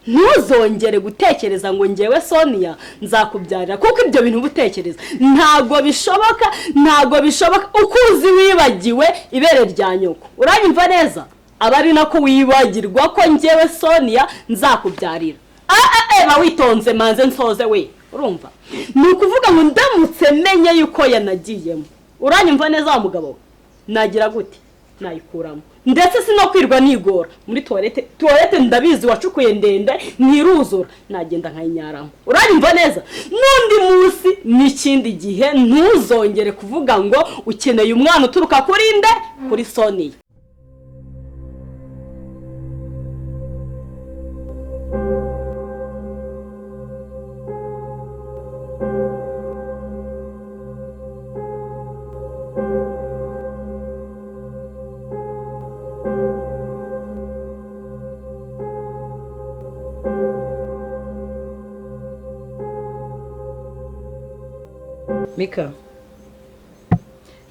ntuzongere gutekereza ngo ngewe Sonia nzakubyarira kuko ibyo bintu ubutekereza ntago bishoboka ukuzi wibagiwe ibere rya nyoko uranyumva neza abari nako wibagirwa ko ngewe Sonia nzakubyarira witonze manze nsoze we urumva ni ukuvuga ngo ndamutse menye yuko yanagiyemo uranyumva neza wa mugabo nagira gute nayikuramo ndetse sino kwirwa nigora muri toilette ndabizi wacukuye ndende ntiruzura nagenda nkayinyaramo uranyumva neza nundi munsi n'ikindi gihe ntuzongere kuvuga ngo ukeneye umwana uturuka kuri nde kuri Sonia.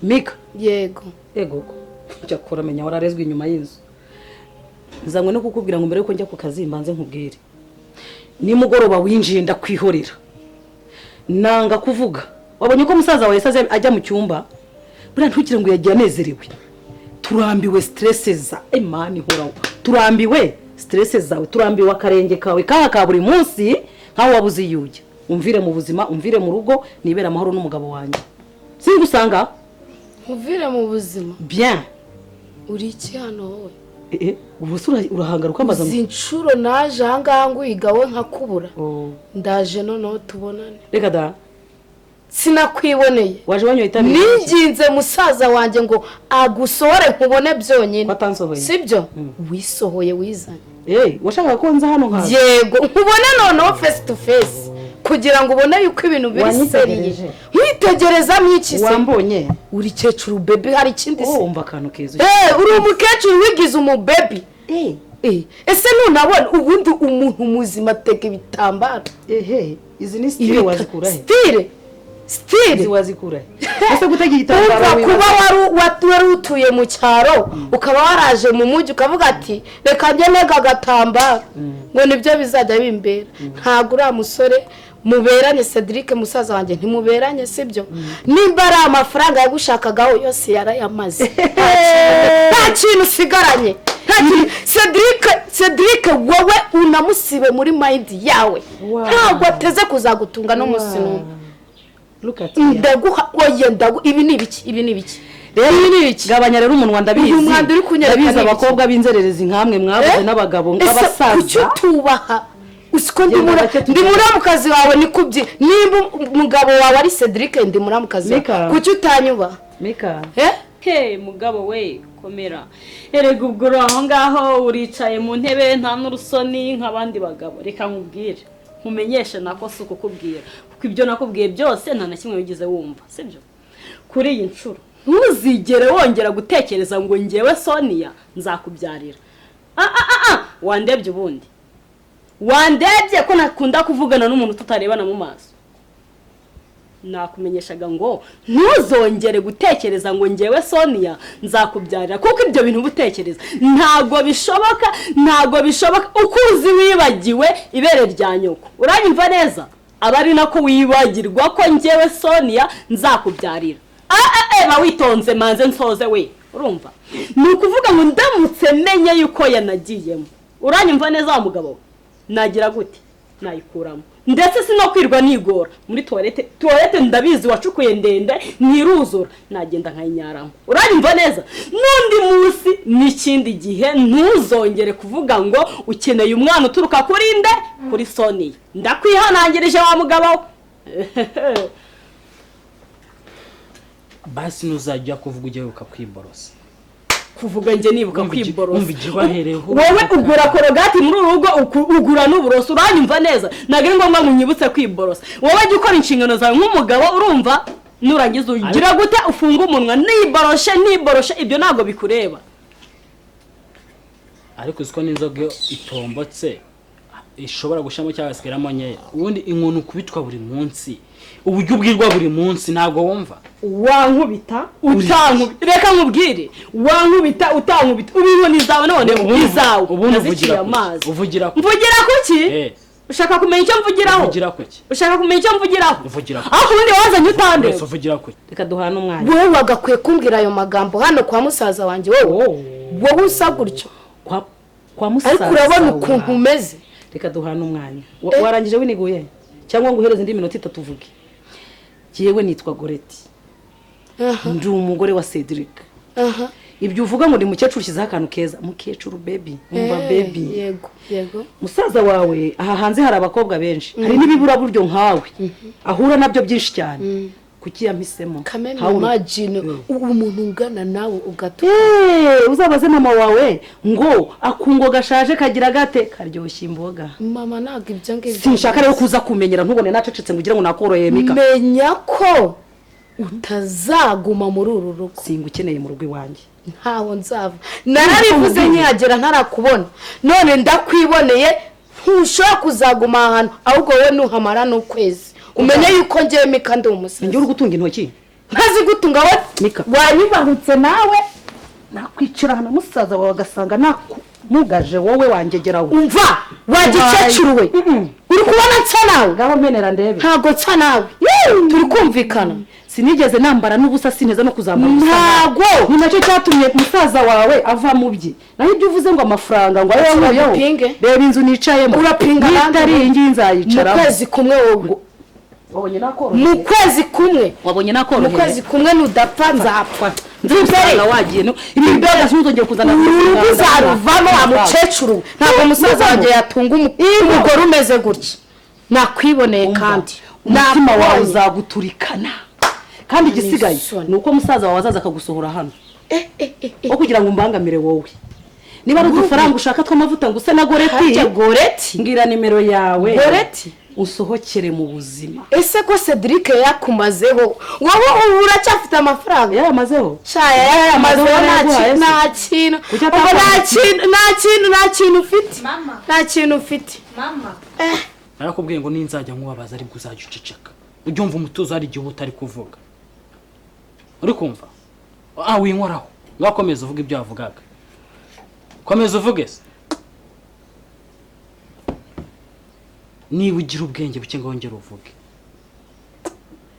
Mika yego njya kuramenya wararezwe inyuma y'inzu nzamwe no kukubwira ngo mbere yuko njya ku kazi mbanze nkubwire nimugoroba winjiye ndakwihorera nanga kuvuga wabonye ko musaza wawe yasaze ajya mu cyumba buriya ntukire ngo yagiye anezerewe turambiwe stresses za imani horaho turambiwe stresses zawe turambiwe akarenge kawe ka buri munsi nkaho wabuze yujya umvire mu buzima umvire mu rugo nibera amahoro n'umugabo wanjye singusanga umvire mu buzima bien uri iki hano wowe ubusura urahangaruka amaza zinshuro naje ahangaha nguyigawe nkakubura ndaje noneho tubonane reka da sinakwiboneye waje wanyoita ninginze musaza wanjye ngo agusohore nkubone byonyine batansohoye sibyo wisohoye wizanye washaka ko nza hano nka yego nkubone noneho face to face kugira ngo ubone yuko ibintu biri seriye mwitegereza mwikise wambonye uri kecuru baby hari ikindi se umva kantu kezo uri umukecuru wigize umubaby ese nunabona ubundi umuntu muzima teka ibitambaro izi ni style wazikura style wazikura ese gutega igitambaro kuba wari utuye mu cyaro ukaba waraje mu mujyi ukavuga ati reka njye nega agatambaro ngo nibyo bizajya bimbera ntago uri musore muberanye Cedric musaza wanjye ntimuberanye sibyo nimba ari amafaranga yagushakagaho yose yarayamaze nta kintu usigaranye Cedric wowe unamusibe muri mind yawe ntabwo ateze kuzagutunga no musino ndaguha ibi ni ibiki gabanya rero umunwa ndabizi abakobwa b'inzererezi nkamwe mwabuze n'abagabo nk'abasaza kucyo tubaha usiko ndi muramukazi wawe nikubye nimba umugabo wawe ari Cedric ndi muramukazi kucyo utanyuba Mika mugabo we komera erega ubwo aho ngaho uricaye mu ntebe nta n'urusoni nk'abandi bagabo reka nkubwire nkumenyeshe nako si ukukubwira kuko ibyo nakubwiye byose nta na kimwe wigize wumva sibyo kuri iyi nshuro ntuzigere wongera gutekereza ngo ngewe Sonia nzakubyarira wandebye ubundi wandebye ko nakunda kuvugana n'umuntu tutarebana mu maso nakumenyeshaga ngo ntuzongere gutekereza ngo ngewe Sonia nzakubyarira kuko ibyo bintu ubutekereza ntago bishoboka ukuzi wibagiwe ibere rya nyoko uranyumva neza abari nako wibagirwa ko ngewe Sonia nzakubyarira witonze manze nsoze we urumva ni ukuvuga ngo ndamutse menye yuko yanagiyemo uranyumva neza wa mugabo nagira gute nayikuramo ndetse sino kwirwa nigora muri toilette ndabizi wacukuye ndende ntiruzura nagenda nkayinyaramo uranyumva neza nundi munsi n'ikindi gihe ntuzongere kuvuga ngo ukeneye umwana uturuka kuri nde kuri Sonia ndakwihanangirije wa mugabo basi nuzajya kuvuga ujye wibuka kwiborosa kuvuga nje nibuka kwiborosa wowe ugura korogati muri urugo ugura n'uburoso uranyumva neza nagire ngombwa munyibutse kwiborosa wowe jya ukora inshingano zawe nk'umugabo urumva nurangiza ugira gute ufunga umunwa niboroshe ibyo ntago bikureba ariko uziko n'inzoga itombotse ishobora gushamo cyangwa sigaramo nkeya ubundi inkunu kubitwa buri munsi uburyo ubwirwa buri munsi ntabwo wumva wankubita utankubita reka nkubwire wankubita utankubita ubibona izawe none izawe ubundi uvugira kuki ushaka kumenya icyo mvugiraho ushaka kumenya icyo mvugiraho aho ubundi wazanye utande reka duhana umwanya wowe wagakwiye kumbwira ayo magambo hano kwa musaza wanjye wowe usa gutyo kwa musaza ariko urabona ukuntu umeze reka duhana umwanya warangije winiguye cyangwa ngo uhereze indi minota 3 uvuge yewe nitwa Goreti ndi umugore wa Cedric ibyo uvuga ngo ndi mukecuru kizaho akantu keza mukecuru baby umva baby yego musaza wawe aha hanze hari abakobwa benshi hari n'ibibura buryo nkawe ahura nabyo byinshi cyane kuki yampisemo how imagine umuntu ungana nawe ugato uzabaze mama wawe ngo akungo gashaje kagira gate karyoshye imboga mama ntabwo ibyo ngibyo sinshaka rero kuza kumenyera ntubone nacecetse ngo ugire ngo nakoroye mika menya ko utazaguma muri uru rugo singukeneye mu rugo iwanjye ntaho nzava narabivuze nkihagera ntarakubona none ndakwiboneye ntushobora kuzaguma ahantu ahubwo wowe nuhamara n'ukwezi umenye yuko ngiye mika ndi umusazi njye uri gutunga intoki ntazi gutunga we mika wanyibahutse nawe nakwicira hano musaza wawe agasanga namugaje wowe wangegera we umva wagikecuru we uri kubona nsa nawe ngaho mpenera ndebe ntago nsa nawe turi kumvikana sinigeze nambara n'ubusa sineza no kuzambara ntago ni nacyo cyatumye musaza wawe ava mu bye naho ibyo uvuze ngo amafaranga ngo ayo nguyo reba inzu nicayemo urapinga nitari iyi nzayicara mu kwezi kumwe wowe wabonye nakoroheye mu kwezi kumwe wabonye nakoroheye mu kwezi kumwe nudapfa nzapfa nzusanga wagiye no ibi mbega sinuzongera kuzana uzaruvamo wa mukecuru ntabwo umusaza wanjye yatunga umugore umeze gutya nakwiboneye kandi umutima wawe uzaguturikana kandi igisigaye nuko musaza wawe azaza akagusohora hano wo kugira ngo umbangamire wowe niba ari udufaranga ushaka tw'amavuta ngo use na Goreti ngira nimero yawe Goreti usohokere mu buzima ese ko Cedric yakumazeho wowe uracyafite amafaranga yamazeho cyaya yamazeho nta kintu ufite nta kintu ufite mama narakubwiye ngo ninzajya nkubabaza ariko uzajya uceceka ujye umva umutuzo hari igihe utari kuvuga uri kumva winkoraho ngakomeza uvuga ibyo wavugaga komeza uvuge se niba ugira ubwenge buke ngongera uvuge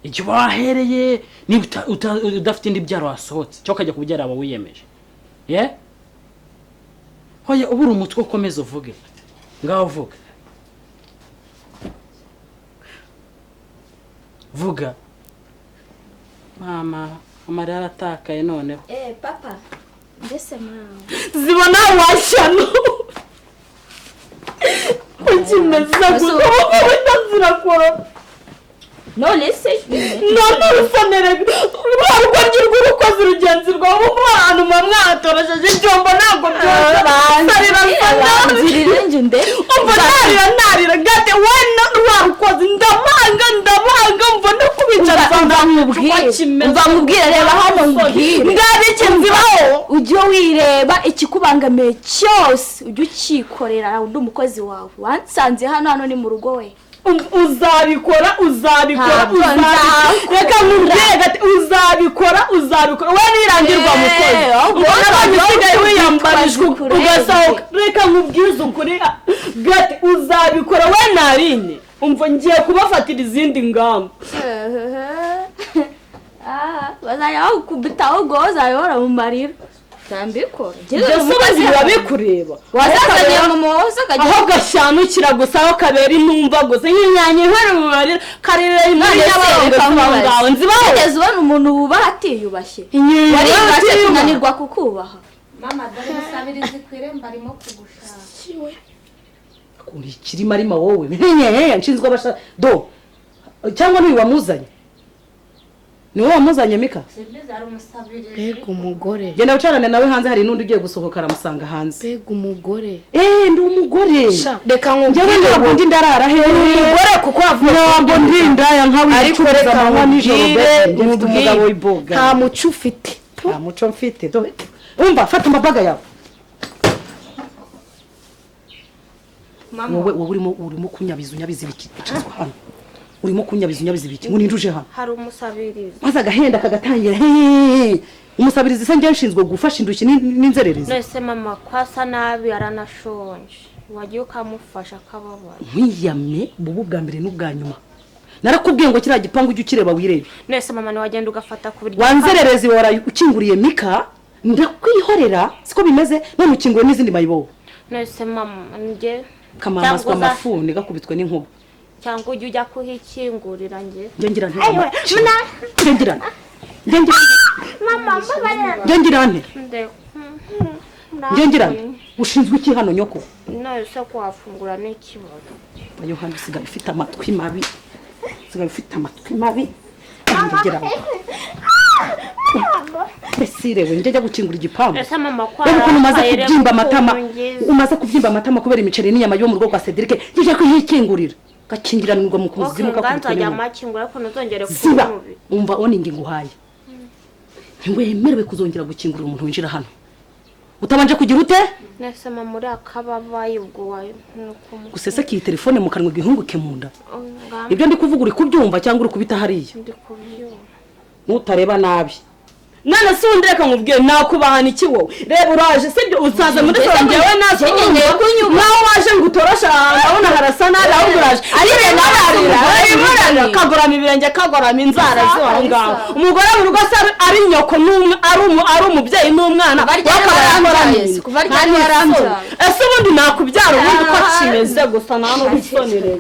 igihe wahereye niba udafite indi byaro wasohotse cyo kajya kubyara aba wiyemeje hoya ubura umutwe ukomeza uvuge ngaho uvuga vuga mama amarira aratakaye noneho papa mbese mama zibona washano ukimeza gusa zirakora none se none urusanere rwarwo rw'urukozi rugenzi rwawe umwana mwatoresheje ibyombo ntabwo byose banzirire njye nde umva narira gade wena rwarukozi ndamanga mva no kubicara mubwire reba hano mbwire ngabike nzibaho ujye wireba ikikubangamiye cyose ujye ukikorera undi umukozi wawe wansanze hano ni mu rugo we uzabikora reka nkubwire uzabikora we nirangirwa mukozi ubona usigaye wiyambarijwe ugasohoka reka nkubwize ukuri gati uzabikora we narine umva ngiye kubafatira izindi ngamba bazajya bakubitaho ngo uzayobora mu marira tambikora byose biba bikureba wazazaniye mu muhoza aho gashanukira gusa aho kabera intumva gusa nk'inyanya ihora mu marira karira imana y'abantu nzibaho ugeze ubona umuntu wubaha atiyubashye wariyubashye tunanirwa kukubaha mama dore musabirizi kwiremba arimo kugushaka uri kirima arima wowe nshinzwe abasha do cyangwa niwe wamuzanye ni wowe wamuzanye mika sibyiza ari umusabirizi mbega umugore genda wicarane nawe hanze hari n'undi ugiye gusohoka aramusanga hanze mbega umugore ndi umugore reka njyewe ntabwo ndi ndarara umugore kuko ntabwo ndi indaya nkawe ariko reka amanywa nijoro mfite umugabo w'iboga nta muco ufite nta muco mfite umva fata amabaga yawe wowe urimo kunyabiza unyabiza ibiki icazwa hano urimo kunyabiza unyabiza ibiki ngo ninduje hano hari umusabirizi maze agahenda kagatangira umusabirizi se njye nshinzwe gufasha indushyi n'inzererezi nese mama kwasa nabi aranashonje wagiye ukamufasha akababara nkwiyamye bubu bwa mbere n'ubwa nyuma narakubwiye ngo kiriya gipangu ujye ukireba wirebe nese mama niwagenda ugafata ku biryo wanzererezi wara ukinguriye Mika ndakwihorera siko bimeze none ukinguriye n'izindi mayibo nese mama njye kamamaswa amafuni gakubitwe n'inkuba cyangwa ujya kuhikingurira njye ngira nte ngira nte ushinzwe iki hano nyoko nayo se kwafungura n'ikibazo Yohana sigaye ufite amatwi mabi ngira Esirewe njye gukingura igipangu ese mama umaze kubyimba amatama kubera imiceri n'inyama yo mu rugo rwa Cedric njye kuhikingurira gakingiranirwa mu kuzimu kakubitwa amakingura ko nozongere kubi umva oningi nguhaye ntiwemerewe kuzongera gukingurira umuntu winjira hano utabanje kugira ute nese mama muri akababaye ubwo wayo gusesa ki telefone mu kanwa gihunguke munda ibyo ndi kuvuga uri kubyumva cyangwa uri kubita hariya ndi kubyumva nutareba nabi none si undi reka nkubwiye nakubahana iki wowe reba uraje sibyo usaza muri salo njyewe nakinyenye nawe waje ngo utoroshe ndabona harasa nabi ahubwo uraje arira kagorama ibirenge kagorama inzara z'aho ngaho umugore mu rugo se ari nyoko n'umwe ari umubyeyi n'umwana ese ubundi nakubyara ubundi uko kimeze gusa nta n'ubusonire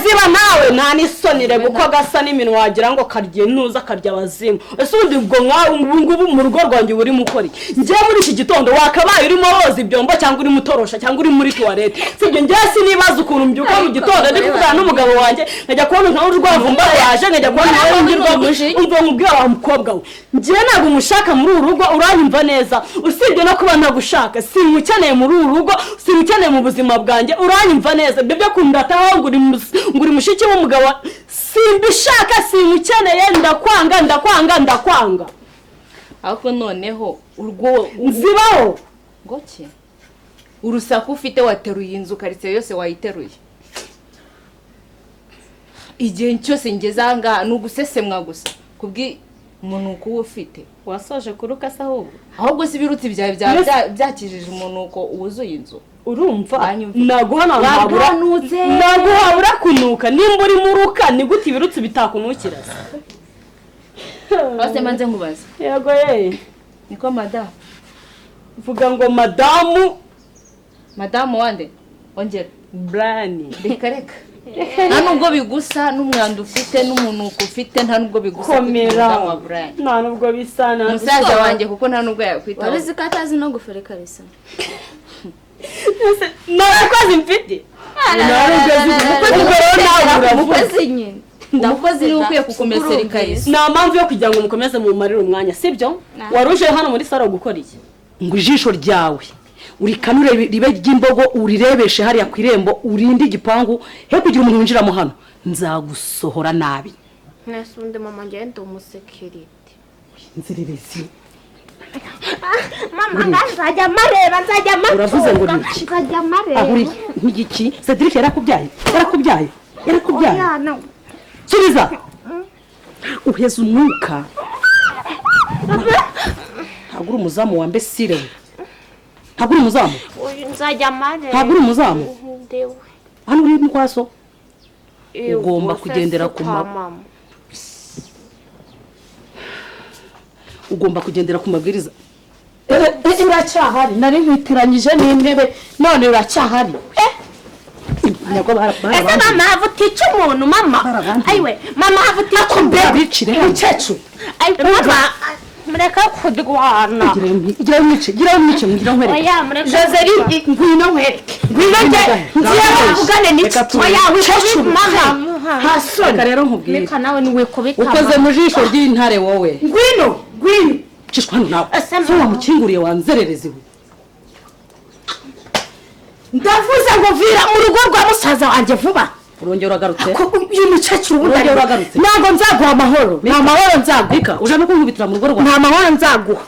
ziba nawe nta n'isonire kuko gasa n'iminwa wagira ngo karye ntuza karya abazimu ese ubwo ngubu mu rugo rwanjye uri mukori njye muri iki gitondo wakabaye urimo woza ibyombo cyangwa uri mutorosha cyangwa uri muri toilette sibyo njye sinibaza ukuntu mbyuka mu gitondo ndi kuvugana n'umugabo wanjye nkajya kubona nka urwavumba yaje nkajya kubona nawe ngirwa umva mubwira wa mukobwa we njye ntabwo umushaka muri uru rugo uranyumva neza usibye no kuba nagushaka simukeneye muri uru rugo simukeneye mu buzima bwanjye uranyumva neza ibyo byo kundataho ngo uri mushiki w'umugabo simbishaka simukeneye ndakwanga ariko noneho urwo nzibaho ngoke urusaku ufite wateruye inzu karitsiye yose wayiteruye igihe cyose ngeze aha ngaha ni ugusesemwa gusa kubwi umunuko uba ufite wasoje kuruka se ahubwo si ibirutsi byawe byakijije umunuko wuzuye inzu urumva naguha urakunuka nimba uri muruka ni gute ibirutsi bitakunukira bose manze nkubaza yego ye niko madamu vuga ngo madamu wande ongera Brani reka nta nubwo bigusa n'umwanda ufite n'umunuko ufite nta nubwo bigusa komera nta nubwo bisa na musaza wanjye kuko nta nubwo yakwitaho wari ko atazi no gufereka bisa narakoze mfite umukozi nyine umukozi niwe ukwiye kukumesera ikariso nta mpamvu yo kugira ngo mukomeze mu marire umwanya sibyo waruje hano muri saro gukora iki ngo ijisho ryawe urikanure ribe ry'imbogo urirebeshe hariya ku irembo urinde igipangu he kugira umuntu winjiramo hano nzagusohora nabi nese undi mama ngende umusekirite nzererezi mama nzajya mareba uravuze ngo ni iki nzajya mareba ahuri nk'igiki Cedric yarakubyaye subiza uheze umwuka ntabwo uri umuzamu wa mbesire we ntabwo uri umuzamu nzajya mareba ntabwo uri umuzamu hano uri mu kwaso ugomba kugendera ku ugomba kugendera ku mabwiriza uracyahari nari nkwitiranyije n'intebe none uracyahari ese mama havutica umuntu mama ayiwe mama havutica umuntu bicire umukecuru mama mureka kudwana gira umwice ngira nkwereke oya mureka Joseline ngwino nkwereke ngwino ngiye bavugane n'iki oya wikecuru mama hasoni rero nkubwire reka nawe niwe kubita ukoze mu jisho ry'intare wowe ngwino cishwa hano nawe so wamukinguriye wanzerereze we ndavuze ngo vira mu rugo rwa musaza wanjye vuba urongera uragarutse uyu mukecuru urongera uragarutse ntabwo nzaguha amahoro nta mahoro nzaguha uje no kunkubitira mu rugo rwa nta mahoro nzaguha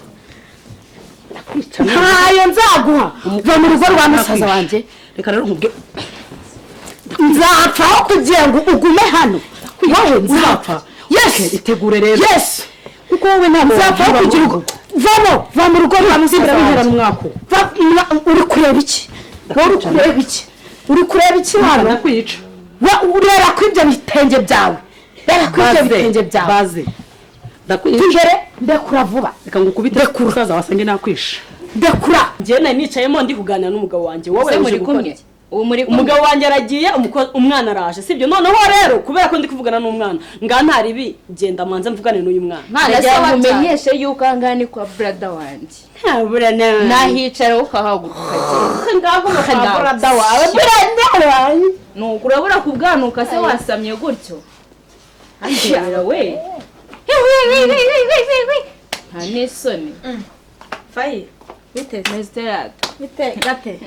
ntayo nzaguha va mu rugo rwa musaza wanjye reka rero nkubwe nzapfa aho kugira ngo ugume hano wowe nzapfa yes itegure rero yes kuko wowe ntabwo nzapfa aho kugira ngo va mu rugo bamuzimbira bihera n'umwaka uri kureba iki uri kureba iki hano ndakwica urera ko ibyo bitenge byawe rera ko ibyo bitenge byawe baze ndakwica tugere ndekura vuba reka ngukubite umusaza wasange nakwisha ndekura njyewe nari nicayemo ndi kuganira n'umugabo wanjye wowe ese muri kumwe ubu muri kumwe umugabo wanjye aragiye umwana araje sibyo noneho rero kubera ko ndi kuvugana n'umwana ngantari ibi genda manze mvugane n'uyu mwana ntajya mumenyeshe yuko angana ni kwa brother wanjye nahicara ukahaguruka ukagenda ngaho brother wawe nuko urabura kubwanuka se wasamye gutyo andera we nta n'isoni fayi bite Mr. bite gate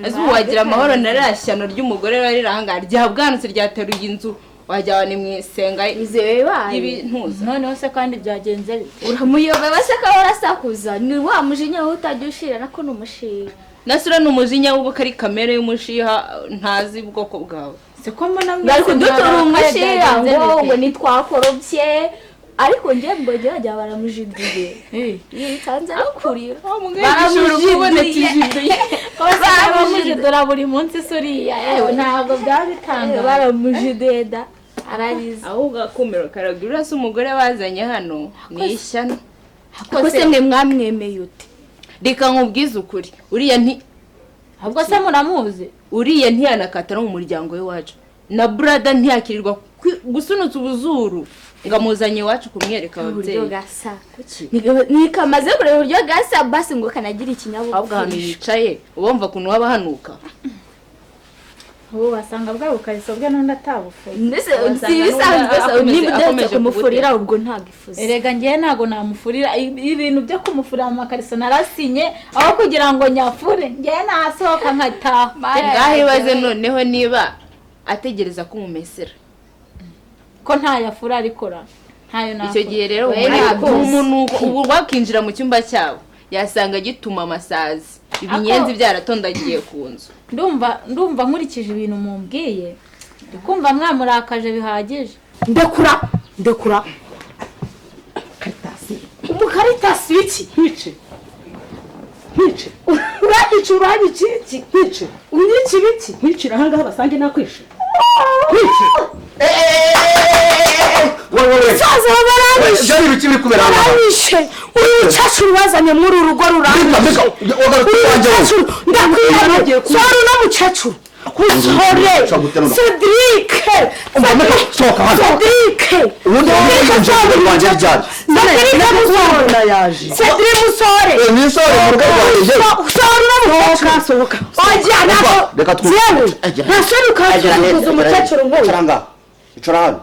ese ubu wagira amahoro narashyano ry'umugore wariranga ryabwanutse ryateruye inzu wajya ni mwisenga y'ibintuza noneho se kandi byagenze bite uramuyobewe se ko warasakuza ni wa mujinya wowe utajya ushira nako ni umushiha nasura ni umujinya w'ubuko ari kamere y'umushiha ntazi ubwoko bwawe se ko mbona mwese dutura umushiha ngo nitwakorobye ariko njye mbogera ajya baramujiduye yitanze akurira baramujidura buri munsi suriya yewe ntabwo byabitanga baramujideda arariza ahubwo akumiro karagira se umugore bazanye hano ni ishyano ko se mwe mwamwemeye ute reka nkubwize ukuri uriya ahubwo se muramuzi uriya ntiyanakata no mu muryango w'iwacu na brother ntiyakirirwa gusunutsa ubuzuru ngamuzanye iwacu kumwereka ababyeyi uburyo gasa nikamaze kureba uburyo gasa basi ngo kanagira ikinyabupfura ahubwo hano yicaye ubumva kuntu waba hanuka ubu basanga bwa bukariso bwe n'undi atabufuye ndetse sibisanzwe niba udetse kumufurira ubwo ntabwo ifuze erega ngewe ntabwo namufurira ibintu byo kumufurira mu makariso narasinye aho kugira ngo nyafure ngewe nasohoka nkataha ngaho ibaze noneho niba ategereza ko umumesera ko ntayafura arikora ntayo nafura icyo gihe rero umuntu ubu wakinjira mu cyumba cyawe yasanga gituma amasazi ibinyenzi byaratondagiye ku nzu ndumva nkurikije ibintu mumbwiye ndikumva mwamurakaje bihagije ndekura karitasi umukaritasi wiki nkice urabici iki nkice unyici biki nkicira ahangaha basange nakwisha saza baranyishe uyu mukecuru wazanye muri uru rugo rurambye ndakwiyamye sora uno mukecuru usore Cedric Cedric musore sohoka umukecuru nk'uyu icara hano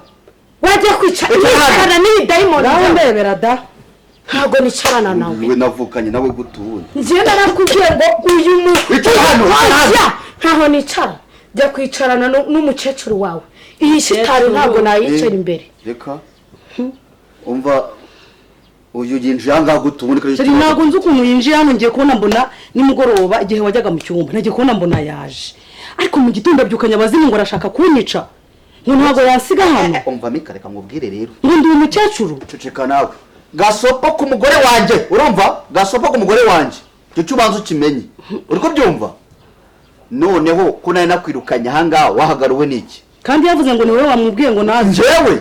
wajya kwicara n'ibidayimoni ndebera da ntabwo nicarana nawe we navukanye nawe gutuwe njye narakubwiye ngo uyu ntaho nicara jya kwicarana n'umukecuru wawe iyi shitari ntabwo nayicara imbere reka umva uyu yinjiye ahangaha gutuwe ntabwo nzi ukuntu yinjiye hano ngiye kubona mbona nimugoroba igihe wajyaga mu cyumba nagiye kubona mbona yaje ariko mu gitondo abyukanye abazimu ngo arashaka kunyica ngo ntabwo yasiga hano umva mika reka nkubwire rero ngo ndi umukecuru ceceka nawe gasopo ku mugore wanjye urumva gasopo ku mugore wanjye icyo cyubanza ukimenye uri kubyumva noneho ko nawe nakwirukanye ahangaha wahagaruwe n'iki kandi yavuze ngo ni wowe wamubwiye ngo naze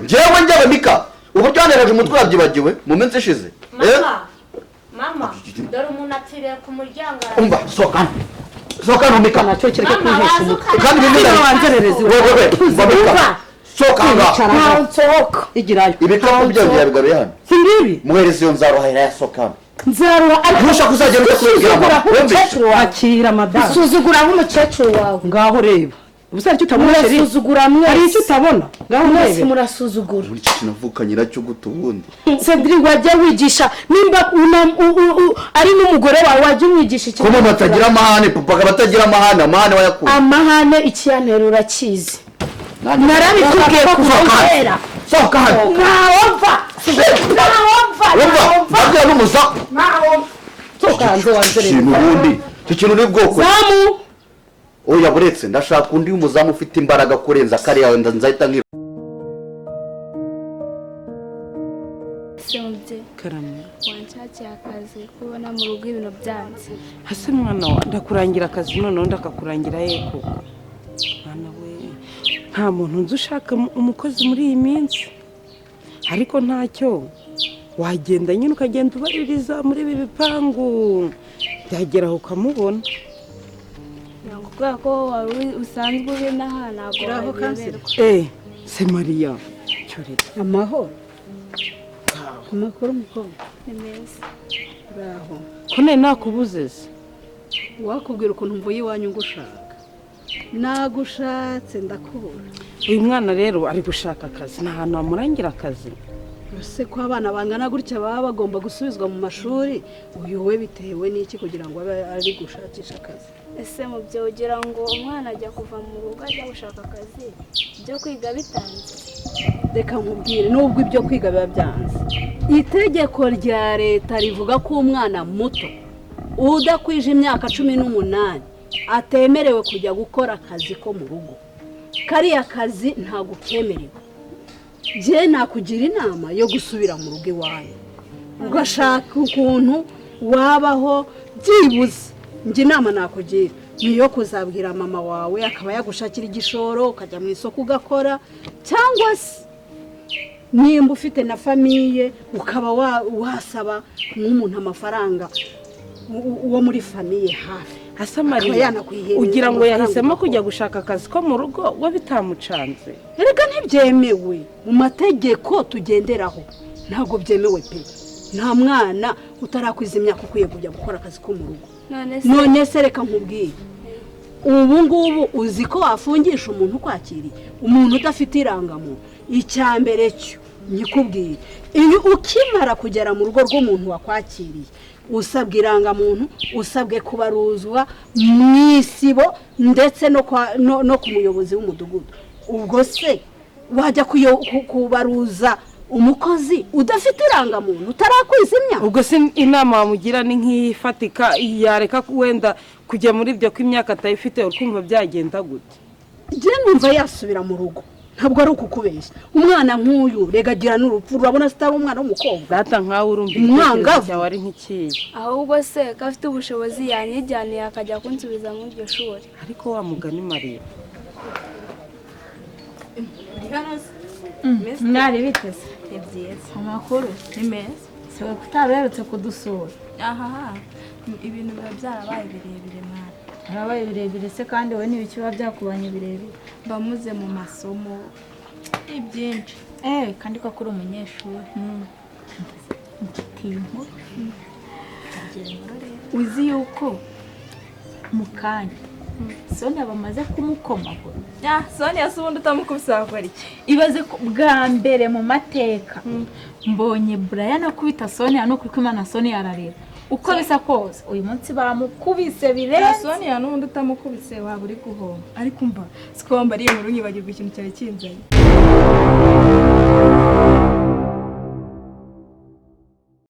njyewe mika ubu byaneraje umutwe wabyibagiwe mu minsi ishize mama dore umuntu atiriye ku muryango umva soka no mika nacyo kireke kuntesha umutwe kandi bimwe wanzererezi wewe mika soka ntaho nsohoka igirayo ibikapu byanjye yabigaruye hano singibi muhereze iyo nzaruhahira ya soka hano nzarura ntushaka kuzagenda usuzugura nk'umukecuru wawe akira madamu usuzugura nk'umukecuru wawe ngaho reba ubusa hari icyo utabona murasuzugura hari icyo utabona ngaho mwese ndebe murasuzugura muri cyo navukanye nacyo guta ubundi Cedric wajya wigisha nimba ari n'umugore wawe wajya umwigisha iki kuba batagira amahane papa batagira amahane wayakuye amahane ikiyantera urakizi narabikubwiye kuva kera soka hano ntawumva babwira n'umusaku ntawumva soka hanze wanzererezi ikintu ubundi icyo kintu ni bwoko zamu oya buretse ndashaka undi umuzamu ufite imbaraga kurenza kariya nzahita nkira karame wanshakiye akazi kubona mu rugo ibintu byanze hasi mwana wa ndakurangira akazi noneho ndakakurangira yeko mwana we nta muntu nzi ushaka umukozi muri iyi minsi ariko ntacyo wagenda nyine ukagenda ubaririza muri ibi bipangu byageraho ukamubona kubera ko wari usanzwe uri n'aha ntabwo wabiberwa se mariya amahoro amakuru mukobwa ni meza uraho ko nari nakubuze se wakubwira ukuntu mvuye iwanyu ngushaka nagushatse ndakubura uyu mwana rero ari gushaka akazi nta hantu wamurangira akazi ese ko abana bangana gutya baba bagomba gusubizwa mu mashuri uyu we bitewe n'iki kugira ngo abe ari gushakisha akazi ese mu byo ugira ngo umwana ajya kuva mu rugo ajya gushaka akazi ibyo kwiga bitanze reka nkubwire nubwo ibyo kwiga biba byanze itegeko rya leta rivuga ko umwana muto udakwije imyaka 18 atemerewe kujya gukora akazi ko mu rugo kariya kazi ntabwo kemerewe je nakugira inama yo gusubira mu rugo iwanyu ugashaka ukuntu wabaho byibuze njye inama nakugira niyo kuzabwira mama wawe akaba yagushakira igishoro ukajya mu isoko ugakora cyangwa se nimba ufite na famiye ukaba wasaba nk'umuntu amafaranga uwo muri famiye hafi hasa mariya ugira ngo yahisemo kujya gushaka akazi ko mu rugo we bitamucanze erega ntibyemewe mu mategeko tugenderaho ntabwo byemewe pe nta mwana utarakwiza imyaka ukwiye kujya gukora akazi ko mu rugo none se reka nkubwiye ubu ngubu uzi ko wafungisha umuntu ukwakiriye umuntu udafite irangamuntu icya mbere cyo nyikubwiye iyo ukimara kugera mu rugo rw'umuntu wakwakiriye usabwe irangamuntu usabwe kubaruzwa mu isibo ndetse no ku muyobozi w'umudugudu ubwo se wajya kubaruza umukozi udafite irangamuntu utarakwiza imyaka ubwo se inama wamugira ni nk'ifatika yareka wenda kujya muri ibyo ko imyaka atayifite ukumva byagenda gute njye numva yasubira mu rugo ntabwo ari ukukubeshya umwana nk'uyu regagira n'urupfu urabona sitari umwana w'umukobwa data nkawe urumva igitekerezo cyawe ari nk'ikiyi ahubwo se ko afite ubushobozi yanyijyaniye akajya kunsubiza muri iryo shuri ariko wa mugani mariya mwari biteze ni byiza amakuru ni meza siwe kutaberutse kudusura aha ibintu biba byarabaye birebire mwana birabaye birebire se kandi wowe n'ibiki biba byakubanye birebire bamuze mu masomo ibyinshi kandi ko kuri umunyeshuri uzi yuko mu kanya Sonia bamaze kumukomagura Sonia se ubundi utamukubise wakora iki ibaze ko bwa mbere mu mateka mbonye Brian akubita Sonia no kwimana Sonia ararira uko bisa kose uyu munsi bamukubise birenze Sonia n'ubundi utamukubise waba uri guhomba ariko umva siko wambariye mu runyibagirwa ikintu cyari kinzanye